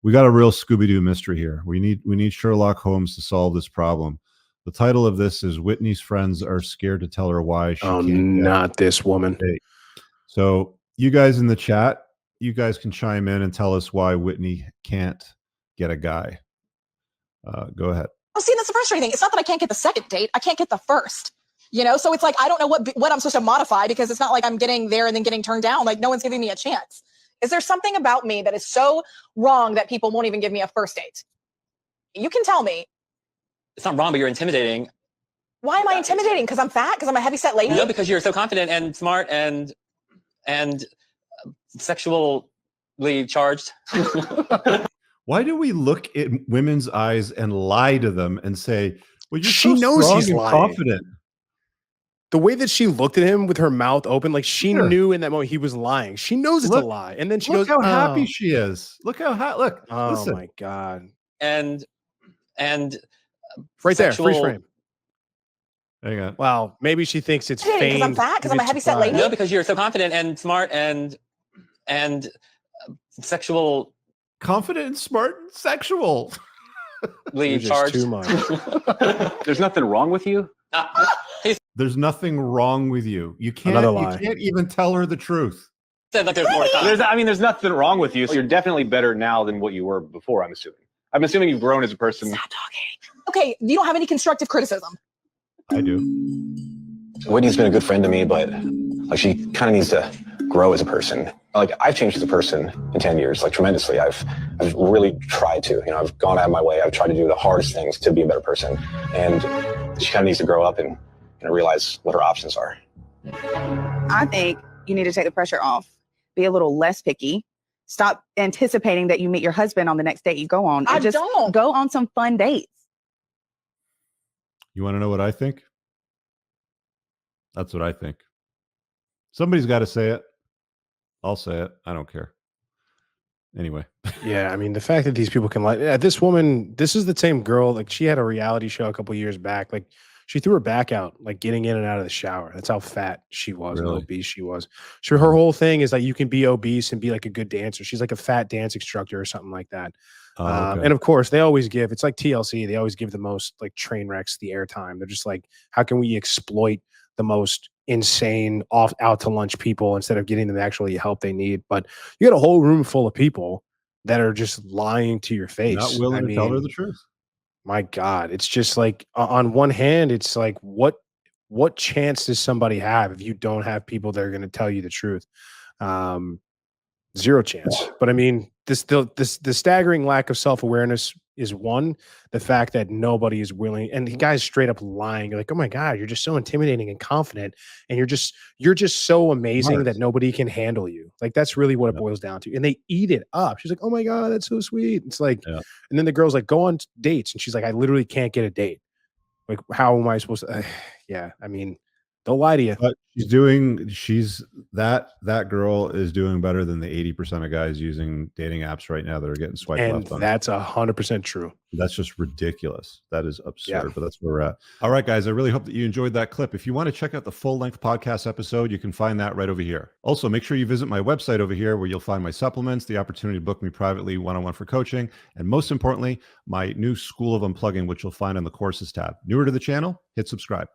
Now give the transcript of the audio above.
We got a real Scooby-Doo mystery here. We need Sherlock Holmes to solve this problem. The title of this is Whitney's Friends Are Scared to Tell Her Why She Can't Get Not this woman. a date. So you guys in the chat, you guys can chime in and tell us why Whitney can't get a guy. Go ahead. Oh, see, that's the frustrating thing. It's not that I can't get the second date. I can't get the first. So it's like I don't know what I'm supposed to modify, because it's not like I'm getting there and then getting turned down. Like, no one's giving me a chance. Is there something about me that is so wrong that people won't even give me a first date? You can tell me. It's not wrong, but you're intimidating. Why am I intimidating? Because I'm fat? Because I'm a heavyset lady? No, because you're so confident and smart and sexually charged. Why do we look in women's eyes and lie to them and say, well, you're she so knows strong he's and lying. confident? The way that she looked at him with her mouth open, like she knew in that moment he was lying. She knows it's a lie. And then she goes, how happy she is. Look how happy. Look. Oh, listen. my God. And right there, freeze frame. Hang on. Wow. Maybe she thinks it's feigned. Because I'm fat? Because I'm a heavyset lady? No, because you're so confident and smart and sexual. Confident and smart and sexual. Charged. Too much. There's nothing wrong with you? There's nothing wrong with you. You can't even tell her the truth. Said like there's more time. There's nothing wrong with you. So you're definitely better now than what you were before, I'm assuming. I'm assuming you've grown as a person. Stop talking. Okay, you don't have any constructive criticism. I do. Whitney's been a good friend to me, but like she kind of needs to grow as a person. Like I've changed as a person in 10 years, like tremendously. I've really tried to, I've gone out of my way. I've tried to do the hardest things to be a better person. And she kind of needs to grow up and realize what her options are. I think you need to take the pressure off. Be a little less picky. Stop anticipating that you meet your husband on the next date you go on. I don't. Go on some fun dates. You want to know what I think? That's what I think. Somebody's got to say it. I'll say it. I don't care. Anyway. Yeah, I mean, the fact that these people can lie. This woman, this is the same girl. Like she had a reality show a couple years back. Like she threw her back out, like getting in and out of the shower. That's how fat she was, and obese she was. So her whole thing is like you can be obese and be like a good dancer. She's like a fat dance instructor or something like that. Okay. And of course, they always give. It's like TLC. They always give the most like train wrecks the airtime. They're just like, how can we exploit the most insane out to lunch people instead of getting them actually help they need? But you got a whole room full of people that are just lying to your face, not willing to tell her the truth. My God, it's just like on one hand, it's like what chance does somebody have if you don't have people that are going to tell you the truth? Zero chance. But I mean, the staggering lack of self-awareness is one. The fact that nobody is willing, and the guy's straight up lying. You're like, oh my God, you're just so intimidating and confident, and you're just so amazing that nobody can handle you. Like that's really what it boils down to. And they eat it up. She's like, oh my God, that's so sweet. It's like, and then the girl's like, go on dates, and she's like, I literally can't get a date. Like, how am I supposed to? Yeah, I mean, they'll lie to you. But that girl is doing better than the 80% of guys using dating apps right now that are getting swiped left on. That's 100% true. That's just ridiculous. That is absurd, but that's where we're at. All right, guys, I really hope that you enjoyed that clip. If you want to check out the full-length podcast episode, you can find that right over here. Also, make sure you visit my website over here where you'll find my supplements, the opportunity to book me privately one-on-one for coaching, and most importantly, my new School of Unplugging, which you'll find on the courses tab. Newer to the channel, hit subscribe.